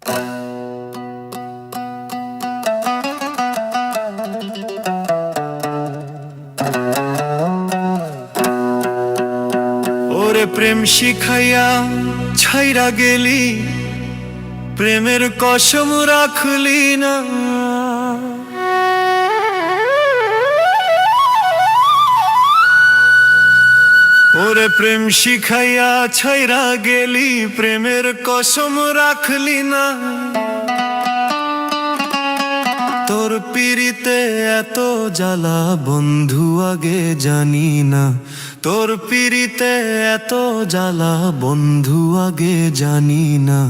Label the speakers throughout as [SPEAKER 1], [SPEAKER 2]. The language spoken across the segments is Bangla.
[SPEAKER 1] ওরে প্রেম শিখাইয়া ছাইরা গেলি, প্রেমের কসম রাখলি না। ওরে প্রেম শিখাইয়া ছাইরা গেলি, প্রেমের কসম রাখলি না। তোর পিরিতে এত জ্বালা বন্ধু আগে জানি না। তোর পিরিতে এত জ্বালা বন্ধু আগে জানি না।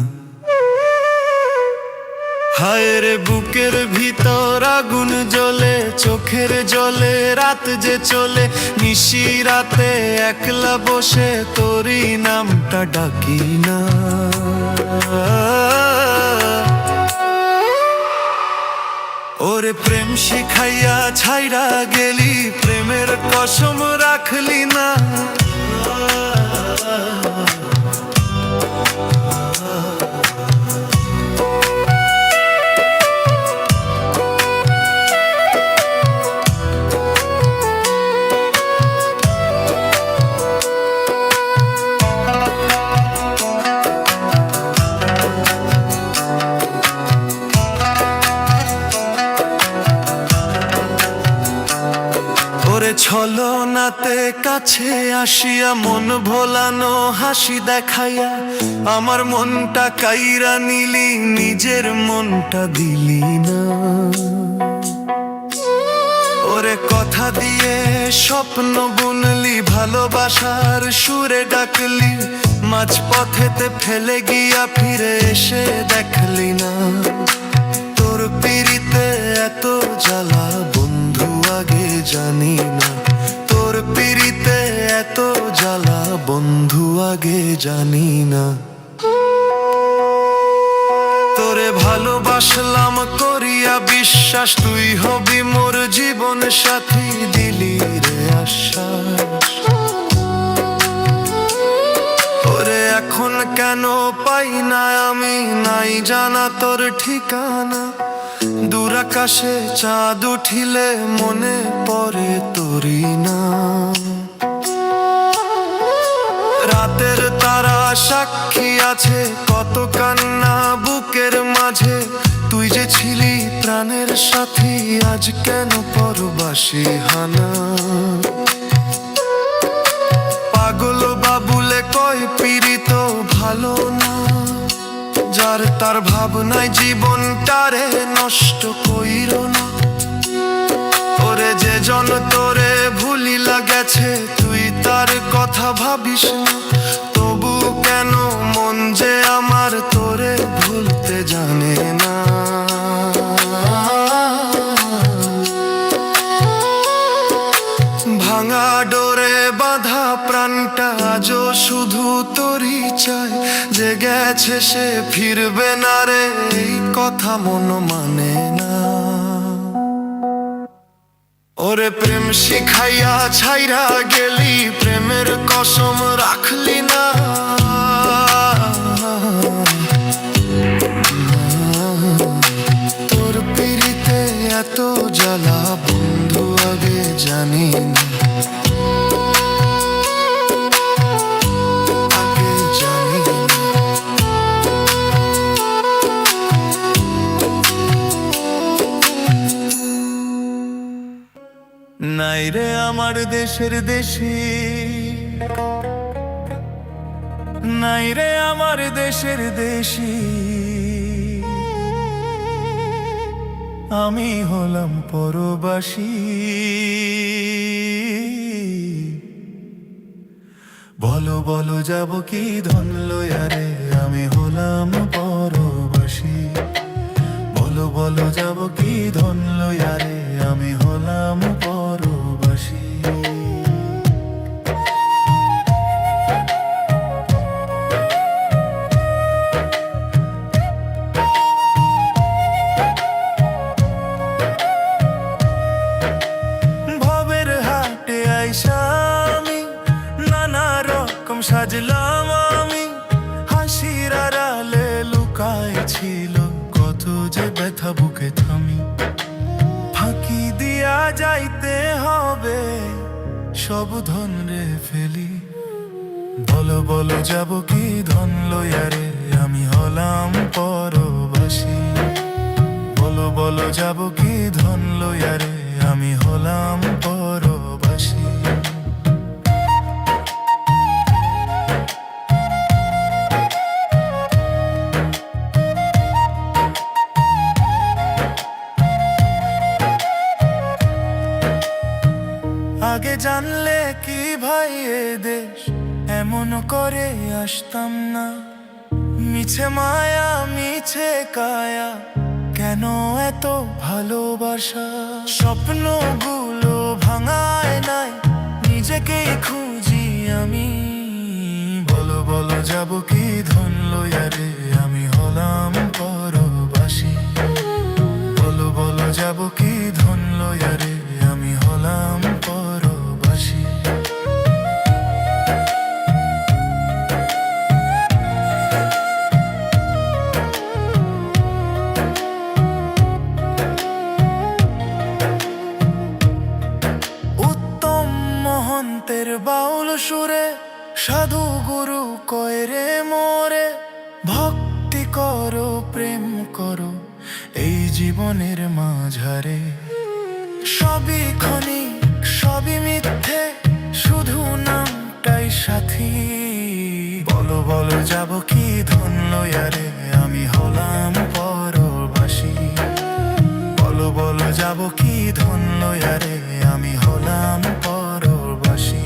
[SPEAKER 1] হায় রে বুকের ভিতর আগুন জ্বলে, চোখের জলে রাত যে চলে, নিশি রাতে একলা বসে তোরই নামটা ডাকি না। ওরে প্রেম শিখাইয়া ছাইরা গেলি, প্রেমের কসম রাখলি না। ওরে ছলনাতে কাছে আসিয়া মন ভোলানো হাসি দেখাইয়া, আমার মনটা কাইরা নিলি, নিজের মনটা দিলি না। ওরে কথা দিয়ে স্বপ্ন বুনলি, ভালোবাসার সুরে ডাকলি, মাঝপথেতে ফেলে গিয়া ফিরে এসে দেখলি না। তোর পিরিতে এত জ্বালা বন্ধু আগে জানি না। তোর পিরিতে এত জ্বালা বন্ধু আগে জানি না। তোরে ভালোবাসলাম করিয়া বিশ্বাস, তুই হবি মোর জীবন সাথী, দিলি রে আশ্বাস। ওরে এখন কেন পাই না আমি, নাই জানা তোর ঠিকানা। দূর আকাশে চাঁদ উঠিলে মনে পড়ে তোরই না। রাতের তারা সাক্ষী আছে, কত কান্না বুকের মাঝে। তুই যে ছিলি প্রাণের সাথী, আজ কেন পরবাসী হানা। পাগল বাবুলে কয় পীড়িত ভালো না, যার তার ভাবনায় জীবনটারে নষ্ট কইরো না। ওরে যে জন তোরে ভুলিলা গেছে, তুই তার কথা ভাবিস না। তবু কেন মন যে আমার তোরে ভুলতে জানে না। ভাঙা ডোরে বাঁধা প্রাণটা আজও শুধু তোরই চায়। যে গেছে সে ফিরবে না রে, এই কথা মন মানে না। ওরে প্রেম শিখাইয়া ছাইরা গেলি, প্রেমের কসম রাখলি না। তোর পিরিতে এত জ্বালা বন্ধু আগে জানি না। নাই রে আমার দেশের দেশি, নাই রে আমার দেশের দেশি, আমি হলাম পরবাসী। বলো বলো যাব কি ধন লইয়া রে, আমি হলাম পরবাসী। বলো বলো যাব কি ধন লইয়া রে, আমি হলাম পরবাসী। ভবের হাটে আইসা আমি নানা রকম সাজলাম, আমি হাসির আড়ালে লাগিল কত যে ব্যথা বুকে থামি। ফাঁকি দিয়া যাইতে হবে সব ধন রে ফেলি। বলো বলো যাব কি ধন লইয়া রে আমি হলাম পরবাসী। বলো বলো যাব কি ধন লইয়া রে আমি হলাম পরবাসী। আগে জানলে কি ভাই এ দেশ এমন করে আসতাম না। মিছে মায়া মিছে কায়া কেন এত ভালোবাসা। স্বপ্নগুলো ভাঙায় নাই নিজেকেই খুঁজি আমি। বলো বলো যাব কি ধন লইয়া রে আমি হলাম পরবাসী। বলো বলো যাব কি ধন লইয়া রে আমি হলাম পরবাসী। উত্তম মহন্তের বাউল সুরে সাধু গুরু কয় রে মোরে। ভক্তি করো প্রেম করো এই জীবনের মাঝারে। সবই ক্ষণিক সবই মিথ্যে শুধু নামটাই সাথী। বলো বলো যাব কি ধন লইয়া রে আমি হলাম পরবাসী। বলো বলো যাব কি ধন লইয়া রে আমি হলাম পরবাসী।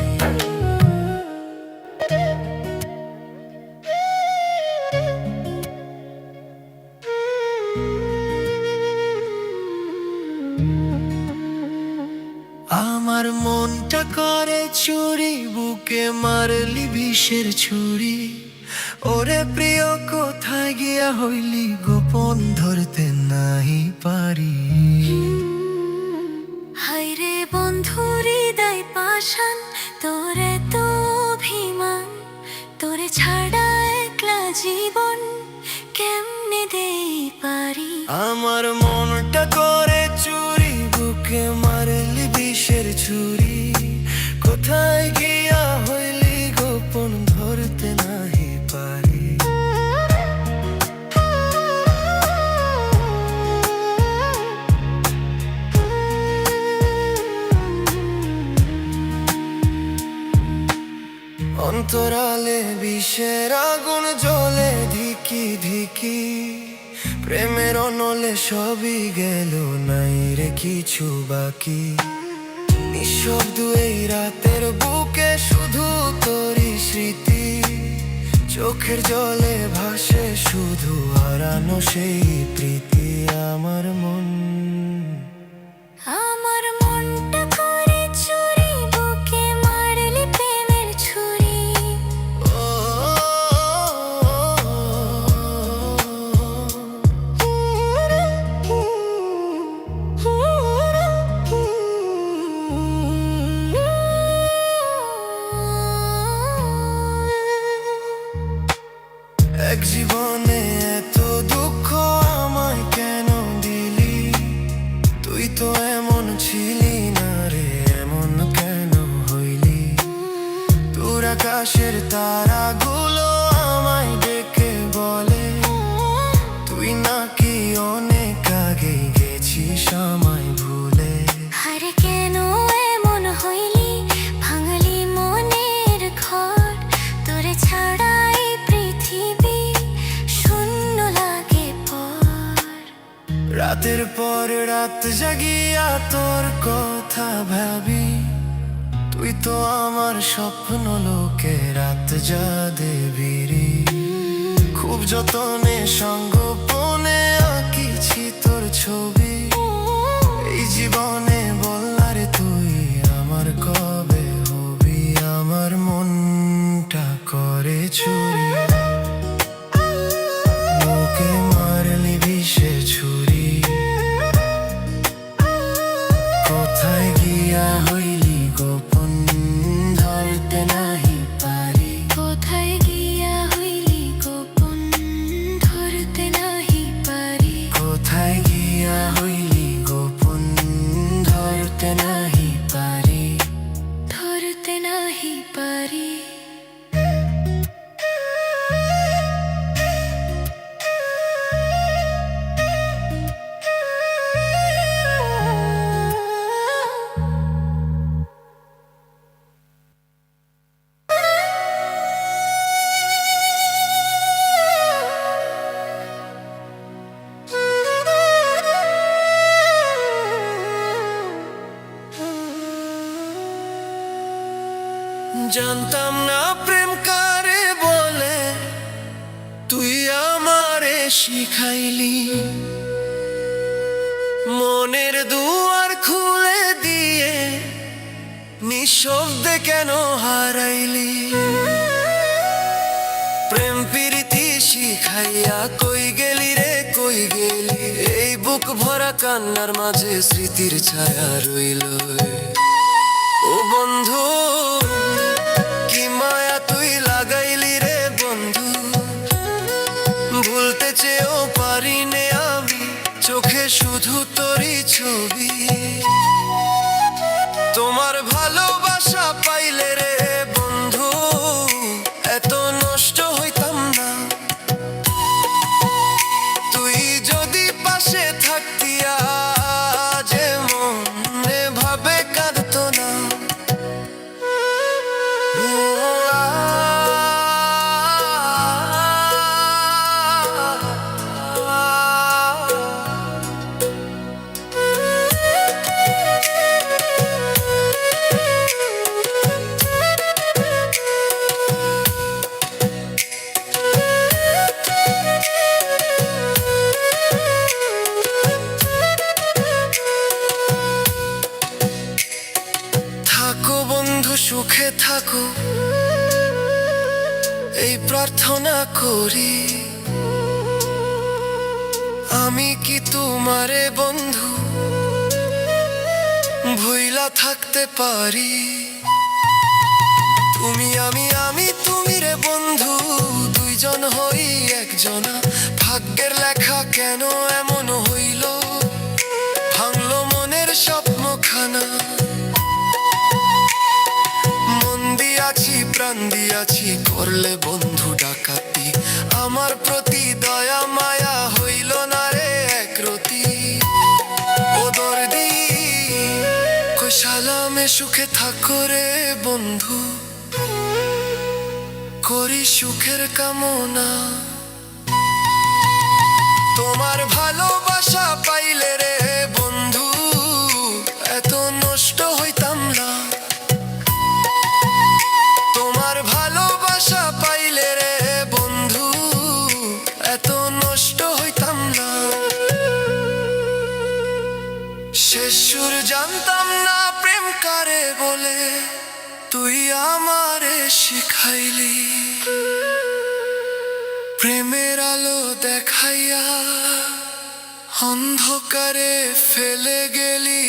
[SPEAKER 1] আমার মনটা করে চুরি বুকে মারলি বিষের ছুরি। ওরে প্রিয় কোথায় গিয়া হইলি গোপন ধরতে নাই পারি।
[SPEAKER 2] হায়রে বন্ধু হৃদয় পাষাণ তোরে তো অভিমান। তোরে ছাড়া একলা জীবন কেমনে দেই পারি।
[SPEAKER 1] আমার মনটা করে চুরি বুকে মারলি বিষের ছুরি। কোথায় গিয়া হইলি গোপন ধরতে নাহি পারি। অন্তরালে বিষের আগুন জ্বলে ধিকি ধিকি। প্রেমের অনলে সবই গেল নাই রে কিছু বাকি। নিঃশব্দ এই রাতের বুকে শুধু তোরই স্মৃতি। চোখের জলে ভাসে শুধু হারানো সেই প্রীতি। আমার মন
[SPEAKER 2] আমার মনটা করে চুরি বুকে মারলি প্রেমের ছুরি।
[SPEAKER 1] এক জীবনে এত দুঃখ আমায় কেন দিলি। তুই তো এমন ছিলি না রে এমন কেন হইলি। তোর আকাশের তারাগুলো আমায় ডেকে বলে তুই নাকি অনেক আগে গেছিস আমায় ভুলে।
[SPEAKER 2] আরে কেন এমন হইলি ভাঙলি মনের ঘর। তোরে ছাড়া এই পৃথিবী শূন্য লাগে পর।
[SPEAKER 1] রাতের পর রাত জাগিয়া তোর কথা ভাবি। তুই তো আমার স্বপ্ন লোকে রাত যা দেবিরি। খুব যতনে সঙ্গোপনে আঁকিছি তোর ছবি। এই জীবনে বললারে তুই আমার কবে হবি। আমার মনটা করে চুরি বুকে মারলি বিষে ছুরি। কোথায় গিয়া হইলি গোপন ধরতে নাহি পারি।
[SPEAKER 2] কোথায় গিয়া হইলি গোপন ধরতে নাই
[SPEAKER 3] জানতাম না প্রেম কারে বলে, তুই আমারে শিখাইলি। মনের দুয়ার খুলে দিয়ে নিঃশব্দে কেন হারাইলি। প্রেম প্রীতি শিখাইয়া কই গেলি রে কই গেলি। এই বুক ভরা কান্নার মাঝে স্মৃতির ছায়া রইল। ও বন্ধু কি মায়া তুই লাগাইলি রে বন্ধু। ভুলতে চেয়েও পারি নে আমি, চোখে শুধু তোরই ছবি। তোমার ভালোবাসা পাইলে রে বন্ধু এত নষ্ট হইতাম না। তুই যদি পাশে থাকতি আজ মনে ভাবে কাঁদতো না। থাকো বন্ধু সুখে থাকো, এই প্রার্থনা করি। আমি কি তোমারে বন্ধু ভুইলা থাকতে পারি। তুমি আমি তুমি রে বন্ধু, দুইজন হই একজনা। ভাগ্যের লেখা কেন এমন হইল, ভাঙলো মনের স্বপ্নখানা। মন দিয়াছি প্রাণ দিয়াছি, করলে বন্ধু ডাকাতি। আমার প্রতি দয়া মায়া হইল না রে একরতি। ও দর্দি কই সালামে সুখে থাকো রে বন্ধু, করি সুখের কামনা। তোমার ভালোবাসা পাইলে রে বন্ধু এত নষ্ট হইতাম না। তোমার ভালোবাসা পাইলে রে বন্ধু এত নষ্ট হইতাম না। শেষ সুর জানতাম না প্রেম কারে বলে, তুই আমারে শিখাইলি। প্রেমের আলো দেখাইয়া অন্ধকারে ফেলে গেলি।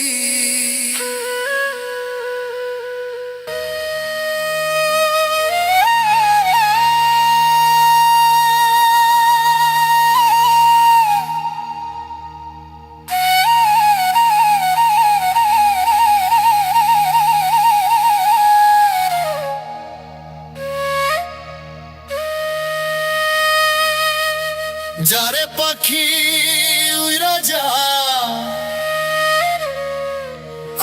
[SPEAKER 1] যারে পাখি উইরা যা,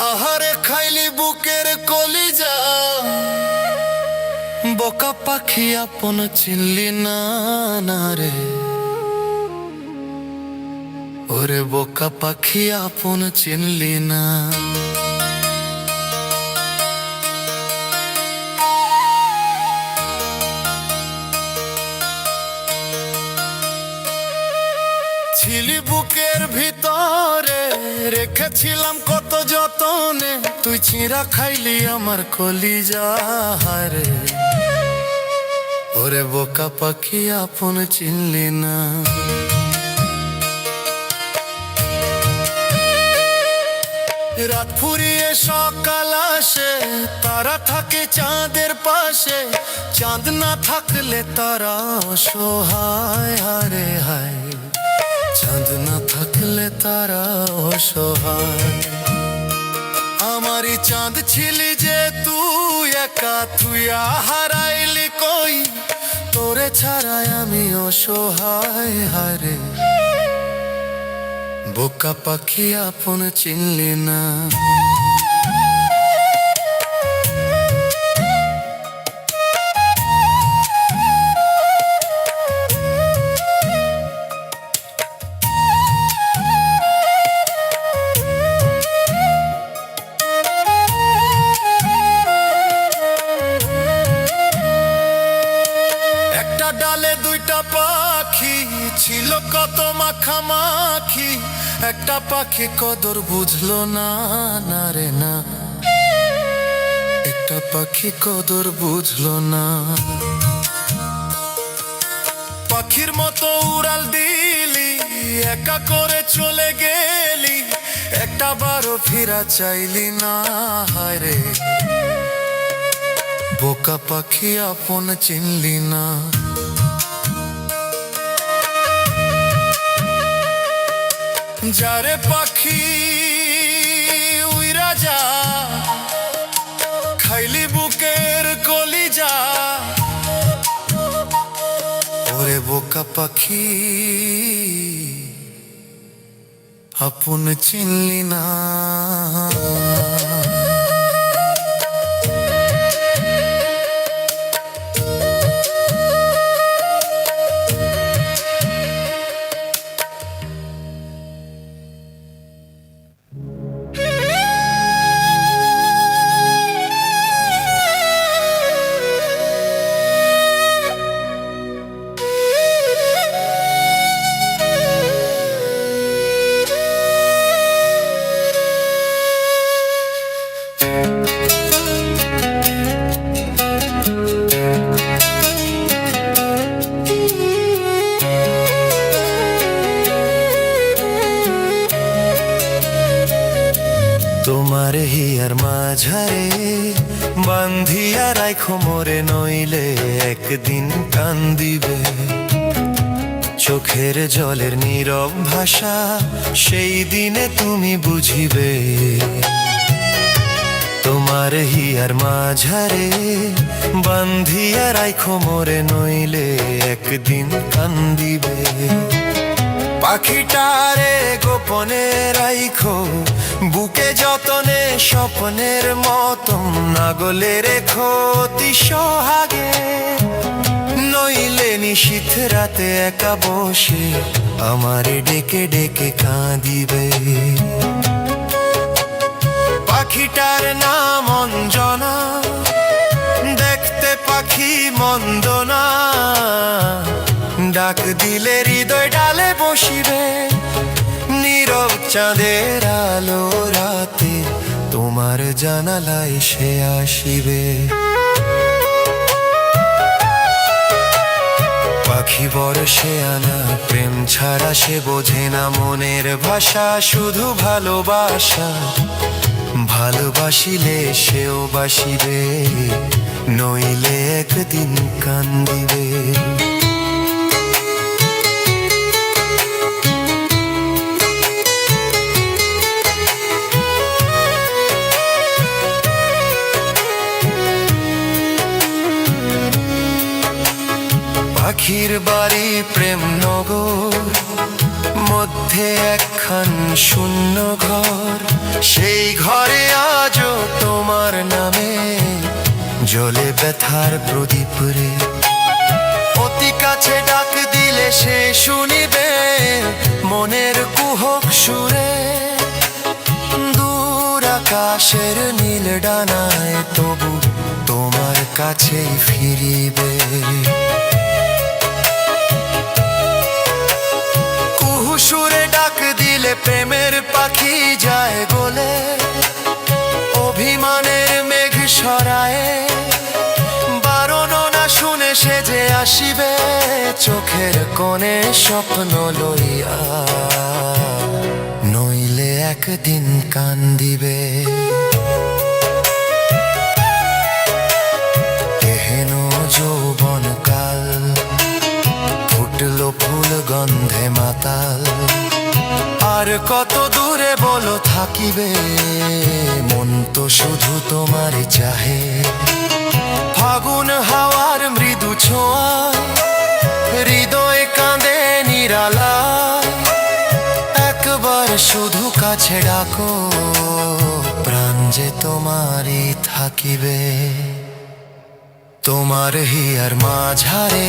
[SPEAKER 1] আহারে খাইলি বুকের কলিজা। বোকা পাখি আপন চিনলি না না রে, ওরে বোকা পাখি আপন চিনলি না। ছিলি বুকের ভিতরে, রেখেছিলাম কত যতনে। তুই চিরা খাইলি আমার কলিজা রে, ওরে বোকা পাখি আপন চিনলি না। রাত ফুরিয়ে সকাল আসে, তারা থাকে চাঁদের পাশে। চাঁদ না থাকলে তারা অসহায় হারে হায়। চাঁদ না থাকলে তারা অসহায়। আমারই চাঁদ ছিলি যে তুই একা, তুই হারাইলি কই। তোরে ছাড়াই আমি অসহায় হারে, বোকা পাখি আপন চিনলি না। মাখামাখি একটা পাখি কদর বুঝলো না, না রে না, একটা পাখি কদর বুঝলো না। পাখির মতো উড়াল দিলি, একা করে চলে গেলি, একটা বারও ফিরা চাইলি না। হায় রে বোকা পাখি, আপন চিনলি না। যারে পাখি উইরা যা, খাইলি বুকের কলিজা, ওরে বোকা পাখি আপন চিনলি না। তোমার হিয়ার মাঝারে বান্ধিয়া রাখো মোরে, নইলে একদিন কান্দিবে। চোখের জলের নীরব ভাষা সেই দিনে তুমি বুঝিবে। তোমার হিয়ার মাঝারে বান্ধিয়া রাখো মোরে, নইলে একদিন কান্দিবে। পাখিটারে গোপনে রাইখো বুকে যতনে, স্বপ্নের মতন নাগলে রেখো অতি সোহাগে। নইলে নিশীথ রাতে একা বসে আমারে ডেকে ডেকে কাঁদিবে। পাখিটার নাম অঞ্জনা, দেখতে পাখি মন্দ না, ডাক দিলে হৃদয় ডালে বসিবে। নীরব চাঁদের আলো রাতে তোমার জানালায় সে আসিবে। পাখি বড় সে আনা, প্রেম ছাড়া সে বোঝে না মনের ভাষা, শুধু ভালোবাসা। ভালোবাসিলে সেও বাসিবে, নইলে একদিন কান্দিবে। পাখির বাড়ি প্রেম নগর, মধ্যে একখান শূন্য ঘর। সেই ঘরে আজও তোমার নামে জ্বলে ব্যথার প্রদীপ রে। অতি কাছে ডাক দিলে সে শুনিবে মনের কুহক সুরে। দূর আকাশের নীল ডানায় তবু তোমার কাছেই ফিরিবে। সুরে ডাক দিলে প্রেমের পাখি যায় গলে, অভিমানের মেঘ সরায়। বারণ না শুনে সে যে আসিবে, চোখের কোণে স্বপ্ন লইয়া, নইলে একদিন কান্দিবে। এহেন যৌবন কাল, ফুটলো ফুল গন্ধে মাতাল। আর কত দূরে বলো থাকিবে, মন তো শুধু তোমার চাহে। ফাগুন হাওয়ার মৃদু ছোঁয়া, হৃদয় কাঁদে নিরালায়। একবার শুধু কাছে ডাকো, প্রাণ যে তোমারই থাকিবে। তোমার হিয়ার মাঝারে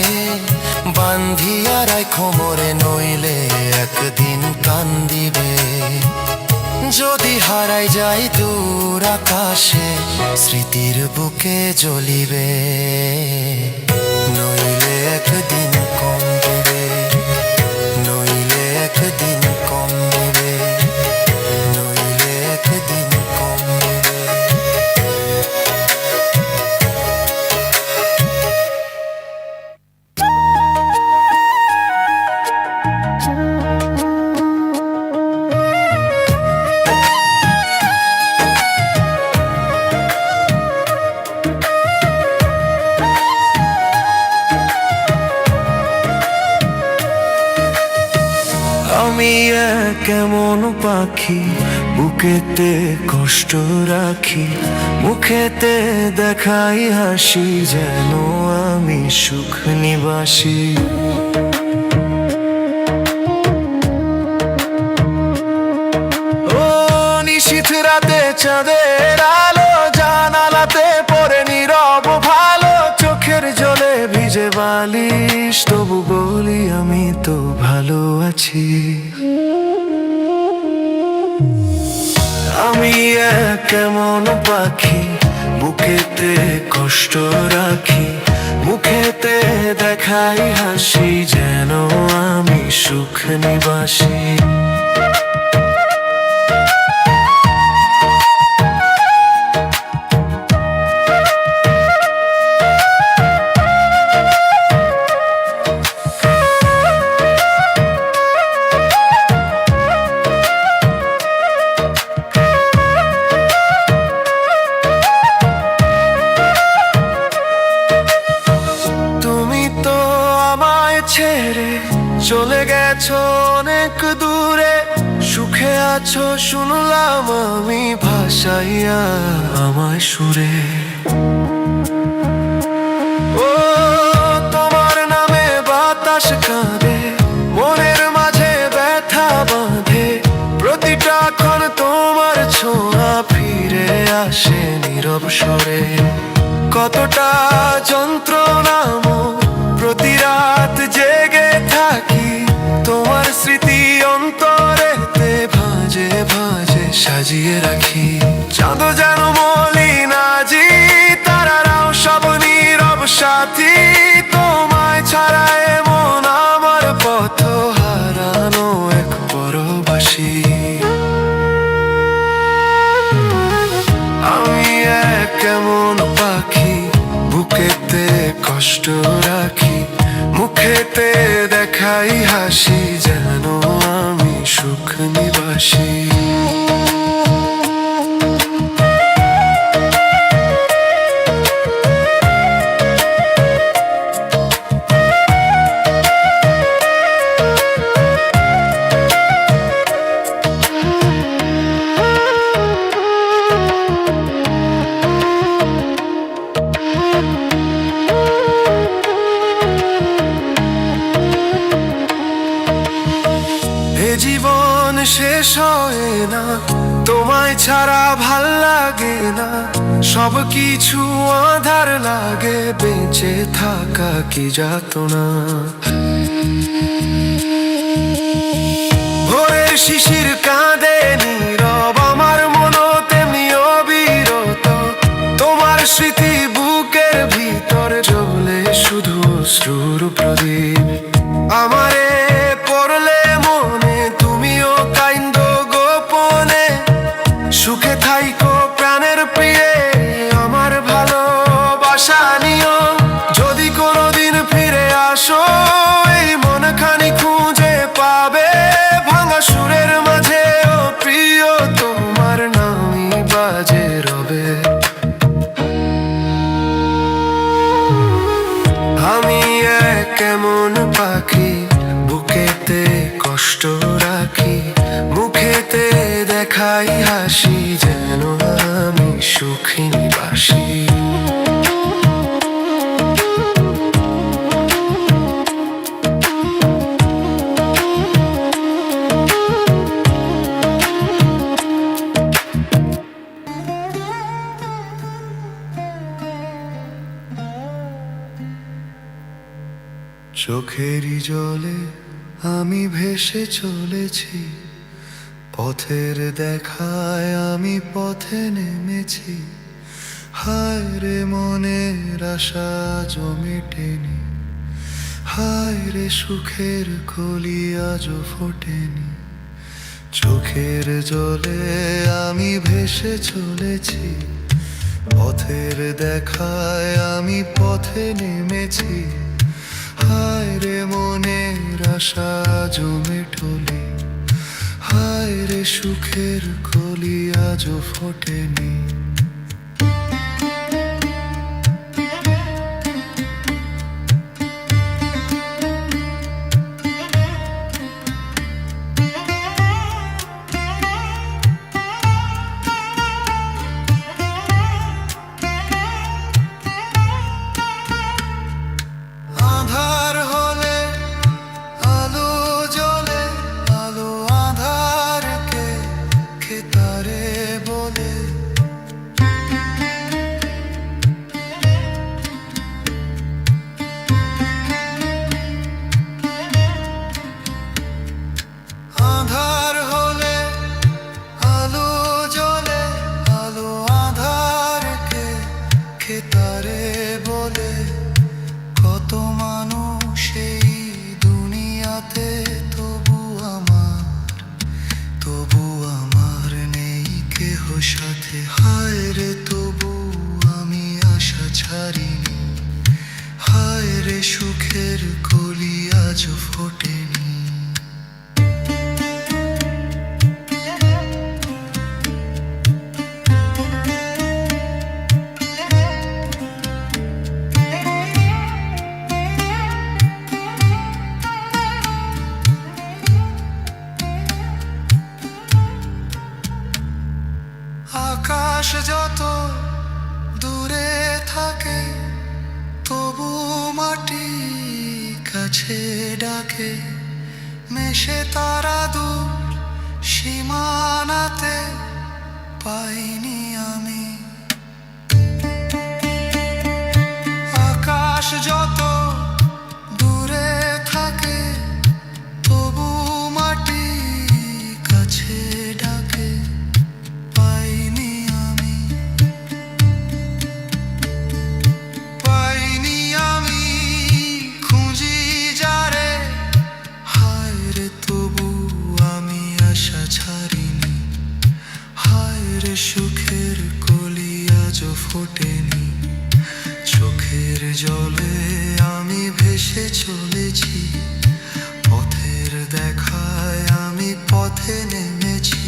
[SPEAKER 1] বান্ধিয়া রাখো মোরে, নইলে একদিন কান্দিবে। যদি হারাই যাই দূর আকাশে, স্মৃতির বুকে জ্বলিবে, নইলে একদিন কমবে, নইলে একদিন
[SPEAKER 3] আমি এক কেমন পাখি, বুকেতে কষ্ট রাখি, মুখেতে দেখাই হাসি, যেন আমি সুখ নিবাসী। ও নিশীথ রাতে চাঁদের আলো, জানালাতে পড়ে নীরব ভালো, চোখের জলে ভিজে বালিশ, তবু বলি আমি তো ভালো আছি। আমি এক কেমন পাখি, বুকেতে কষ্ট রাখি, মুখেতে দেখাই হাসি, যেন আমি সুখ নিবাসী। ছেড়ে চলে গেছো অনেক দূরে, সুখে আছো শুনলাম আমি, ভাসাইয়া আমায় সুরে। ও তোমার নামে বাতাস কাঁদে, মনের মাঝে ব্যথা বাঁধে, প্রতিটা ক্ষণ তোমার ছোঁয়া ফিরে আসে নীরব স্বরে। কতটা যন্ত্রণা প্রতি রাত জেগে থাকি, তোমার স্মৃতি অন্তরেতে ভাঁজে ভাঁজে সাজিয়ে রাখি। চাঁদ যেন মলিন আজি, তারারাও সব নীরব সাথী, তোমায় ছাড়া এমন আমার পথ হারানো এক পরবাসী। আমি এক কেমন পাখি, বুকেতে কষ্ট রাখি, মুখেতে দেখাই হাসি, যেন আমি সুখ নিবাসী। জীবন শেষ হয় না, তোমায় ছাড়া ভাল লাগে না, সব কিছু আঁধার লাগে, বেঁচে থাকা কি যাতনা। ভোরের শিশির কাঁদে নীরব, আমার মনও তেমনি অবিরত, তোমার স্মৃতি বুকের ভিতর জ্বলে শুধু অশ্রুর প্রদীপ। আমারে পড়লে মনে তুমিও কাইন্দো গোপনে, সুখে থাইকো প্রাণের প্রিয়ে, আমার ভালোবাসা নিও। যদি কোনোদিন ফিরে আসো, এই মনখানি খুঁজে পাবে, ভাঙা সুরের মাঝে ও প্রিয় তোমার নামই বাজে রবে। আমি এক কেমন পাখি, বুকেতে কষ্ট রাখি, মুখেতে দেখাই হাসি, যেন আমি সুখী নিবাসী। চোখেরই জলে আমি ভেসে চলেছি, পথের দেখায় আমি পথে নেমেছি। হায় রে মনের আশা জমেটেনি, হায় রে সুখের কলি আজও ফোটেনি। চোখের জলে আমি ভেসে চলেছি, পথের দেখায় আমি পথে নেমেছি। হায় রে মনের আশা জমে ঠলি, হায় রে সুখের কলি আজও ফোটেনি।
[SPEAKER 1] আঁধার হলে আলো জ্বলে, আলো আঁধারকে খেতারে বলে। কত মানুষ এই দুনিয়াতে, তবু আমার নেই কেহ সাথে। হায় রে তবু আমি আশা ছাড়িনি, হায় রে সুখের কলি আজও ফোটেনি। আকাশ যত দূরে থাকে, তবু মাটি কাছে ডাকে। মেশে তারা দূর সীমানাতে, পাইনি আমি। আকাশ যত দূরে থাকে, তবু মাটি কাছে ডাকে। পাইনি আমি, পাইনি আমি, খুঁজি যারে। হায় রে তবু আমি আশা ছাড়িনি, হায় রে সুখের কলি আজও ফোটেনি। চোখের জলে আমি ভেসে চলেছি, পথের দেখায় আমি পথে নেমেছি।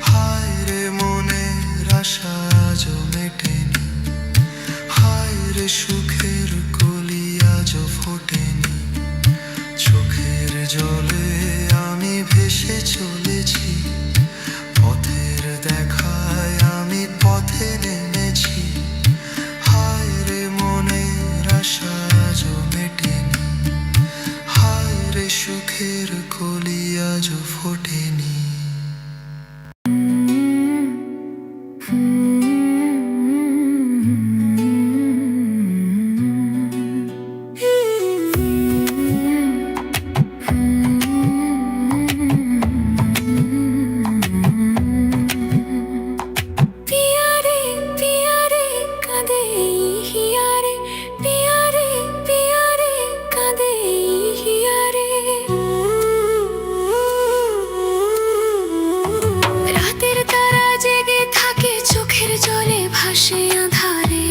[SPEAKER 1] হায় রে মনের আশা আজও মেটেনি, হায় রে সুখের কলি আজও ফোটেনি। চোখের জলে আমি ভেসে চলেছি, পথের দেখায় আমি পথে নেমেছি। হায় রে মনের আশা আজও মেটেনি, হায় রে সুখের কলি আজও ফোটেনি।
[SPEAKER 2] পিয়ারে পিয়ারে কাঁদে হিয়ারে, পিয়ারে পিয়ারে কাঁদে হিয়ারে। রাতের তারা জেগে থাকে, চোখের জলে ভাসে আঁধারে।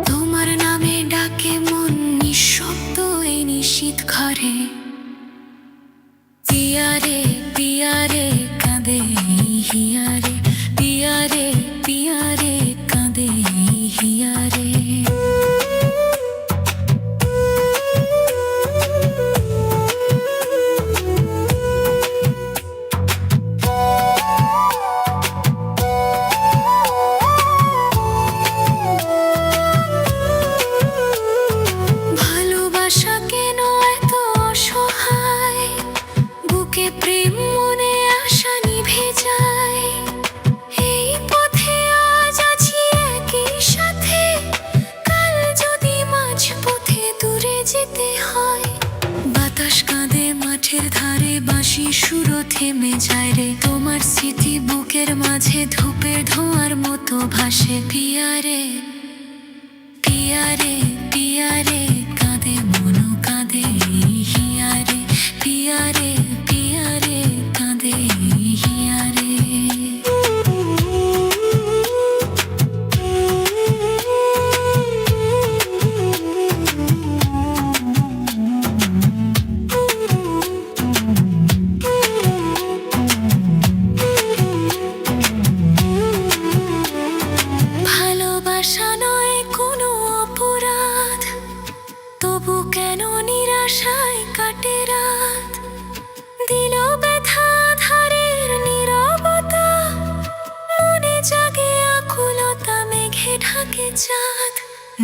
[SPEAKER 2] তোমার নামে ডাকে মন নিঃশব্দ এই নিশীথ ঘরে। পিয়ারে পিয়ারে কাঁদে হিয়ারে, পিয়ারে পিয়ারে কাঁদে হিয়ারে। ভালোবাসা কেন এত অসহায়, বুকে প্রেম মনে আশা নিভে যায়। এই পথে আজ আছি একই সাথে, কাল যদি মাঝ পথে দূরে যেতে হয়। বাতাস কাঁদে মাঠের ধারে, বাঁশি সুরও থেমে যায় রে। তোমার স্মৃতি বুকের মাঝে ধূপের ধোঁয়ার মতো ভাসে। পিয়ারে পিয়ারে পিয়ারে কাঁদে মনু কাঁদে হিয়ারে, পিয়ারে পিয়ারে কাঁদে হিয়ারে। ভালোবাসা নয় কোনো অপরাধ, তবু কেন নিরাশায় কাটে রাত। দিল ব্যথা ধারের নীরবতা, মনে জাগে আকুলতা, মেঘে ঢাকে চাঁদ।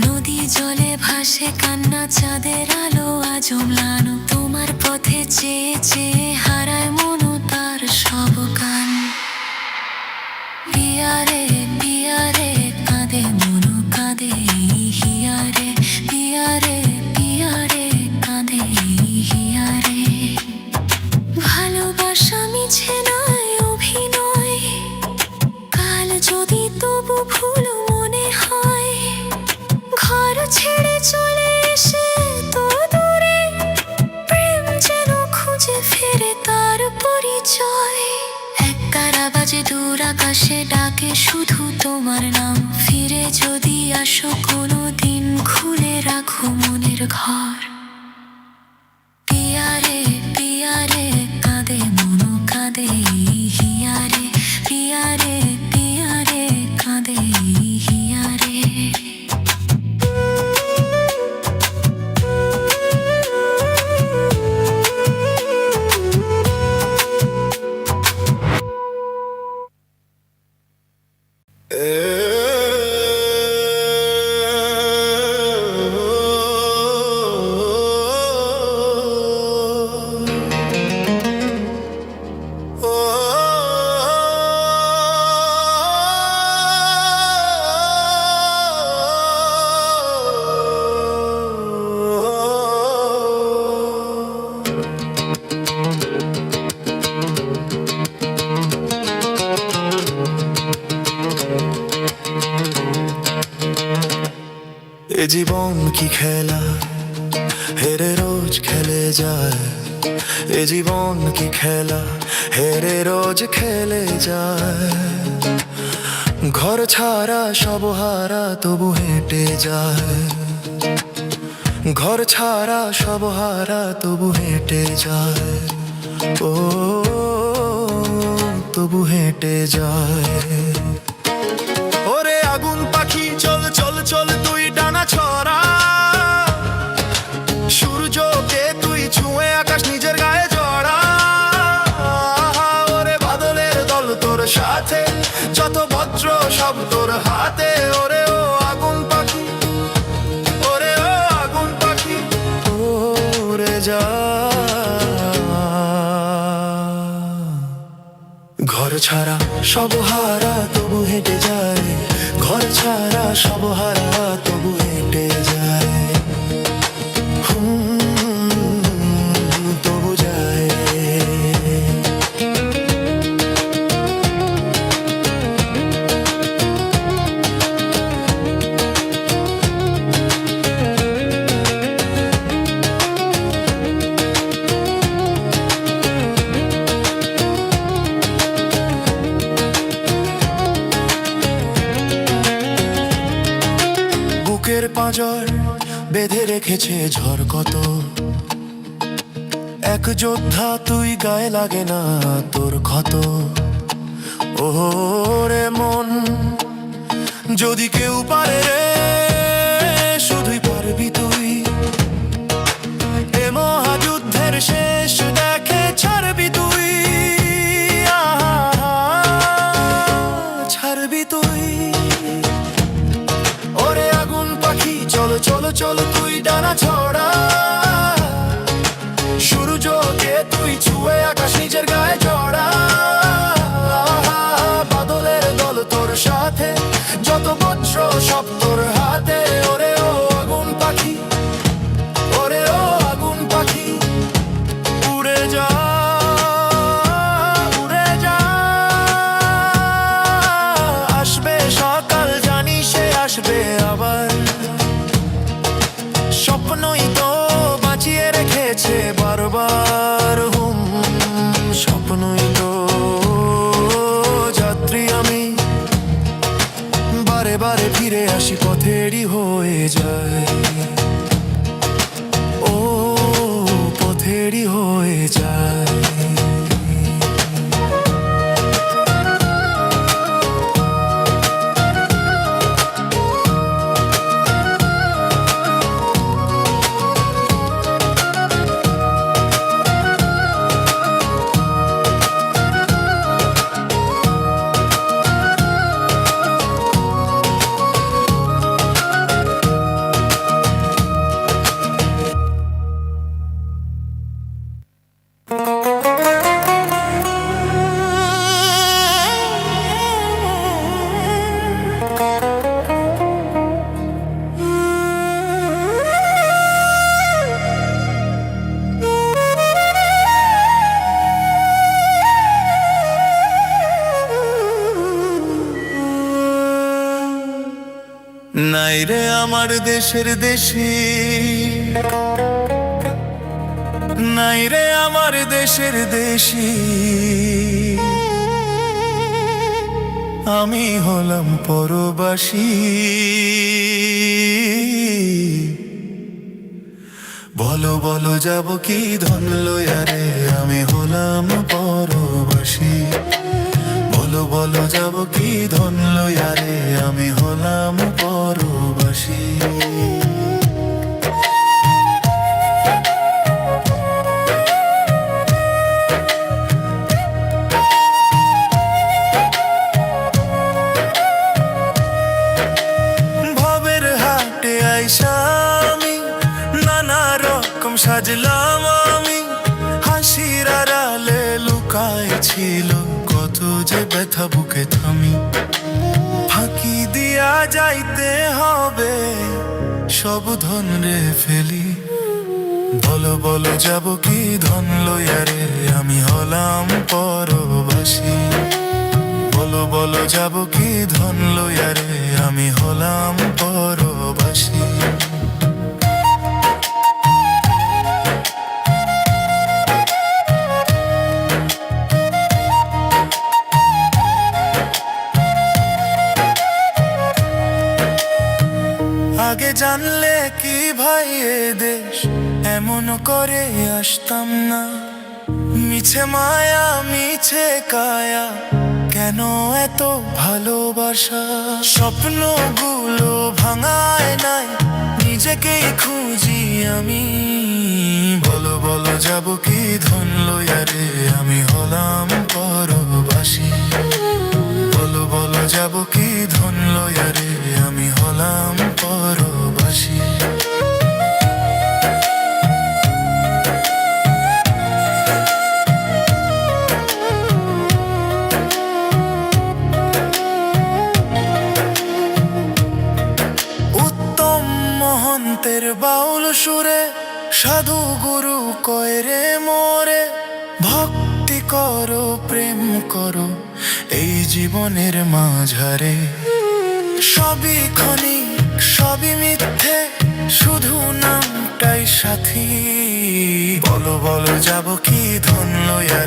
[SPEAKER 2] নদী জলে ভাসে কান্না, চাঁদের আলো আজ ম্লান। তোমার পথে চেয়ে চেয়ে হারায় মনু তার সব গান। পিয়ারে পিয়ারে কাঁদে মনু কাঁদে হিয়ারে, পিয়ারে পিয়ারে কাঁদে হিয়ারে। মিছে নয় অভিনয়, কাল যদি তবু ভুল মনে হয়, ঘর ছেড়ে চলে এসে তো দূরে, প্রেম যেন খুঁজে ফেরে তার পরিচয়। এক কারাবাজে দূর আকাশে ডাকে শুধু তোমার নাম, ফিরে যদি আসো কোনো দিন, খুলে রাখো মনের ঘর। পিয়ারে পিয়ারে কাঁদে মনো কাঁদে হিয়ারে, পিয়ারে পিয়ারে কাঁদে হিয়ারে।
[SPEAKER 1] এ জীবন কি খেলা, হেরে রোজ খেলে যায়। এ জীবন কি খেলা, হেরে রোজ খেলে যায়। ঘর ছাড়া সব হারা তবু হেঁটে যায়। ঘর ছাড়া সব হারা তবু হেঁটে যায়। ও তবু হেঁটে যায়। ওরে আগুন পাখি চল চল চল তুই ডানা ছড়া, সূর্যকে তুই ছুঁয়ে আকাশ নিজের গায়ে জড়া। ওরে বাদলের দল তোর সাথে, যত বজ্র সব তোর হাতে। ওরে ও আগুন পাখি, ওরে ও আগুন পাখি, ওরে যা। ঘর ছাড়া সব হারা তবু হেঁটে যায়। ঘর ছাড়া সব হারা তবু হেঁটে যায়। তবু যায়। বুকের পাঁজর বেঁধে রেখেছে ঝড় কত, এক যোদ্ধা তুই গায়ে লাগে না তোর ক্ষত। ওরে মন যদি কেউ পারে রে, শুধুই পারবি তুই। এ মহাযুদ্ধের শেষ দেখে ছাড়বি তুই। ছাড়বি তুই। ওরে আগুন পাখি চলো চলো চলো তুই ডানা ছড়া, সূর্যকে তুই ছুঁয়ে আকাশ নিজের গায়ে জড়া। বাদলের দল তোর সাথে, যত বজ্র সব তোর হাতে। ওরে ও আগুন পাখি, ওরে ও আগুন পাখি, উড়ে নাই রে আমার দেশের দেশি, নাই রে আমার দেশের দেশি, আমি হলাম পরবাসী। বলো বলো যাব কি ধন লইয়া রে, আমি হলাম পরবাসী। বলো বলো যাব কি ধন লইয়া রে, আমি হলাম পরবাসী। ভবের হাটে আইসা আমি নানা রকম সাজলাম, আমি হাসির আড়ালে লুকায় ছিল কত যে ব্যথা বুকে থামি। ফাঁকি দিয়া যাইতে হবে সব ধন রে ফেলি। বলো বলো যাব কি ধন লইয়া রে, আমি হলাম পরবাসী। বলো বলো যাব কি ধন লইয়া রে, আমি হলাম পরবাসী। আগে জানলে কি ভাই এ দেশ এমন করে আসতাম না। মিছে মায়া মিছে কায়া, কেন এত ভালোবাসা? স্বপ্নগুলো ভাঙায় নাই, নিজেকেই খুঁজি আমি। বলো বলো যাব কি ধন লইয়া রে, আমি হলাম পরবাসী। বলো বলো যাব কি ধন লইয়া রে, আমি হলাম পরবাসী। উত্তম মহন্তের বাউল সুরে সাধু গুরু কয় রে মোরে, ভক্তি করো প্রেম করো এই জীবনের মাঝারে। সবই ক্ষণিক সবই মিথ্যে, শুধু নামটাই সাথী। বলো বলো যাব কি ধন লইয়া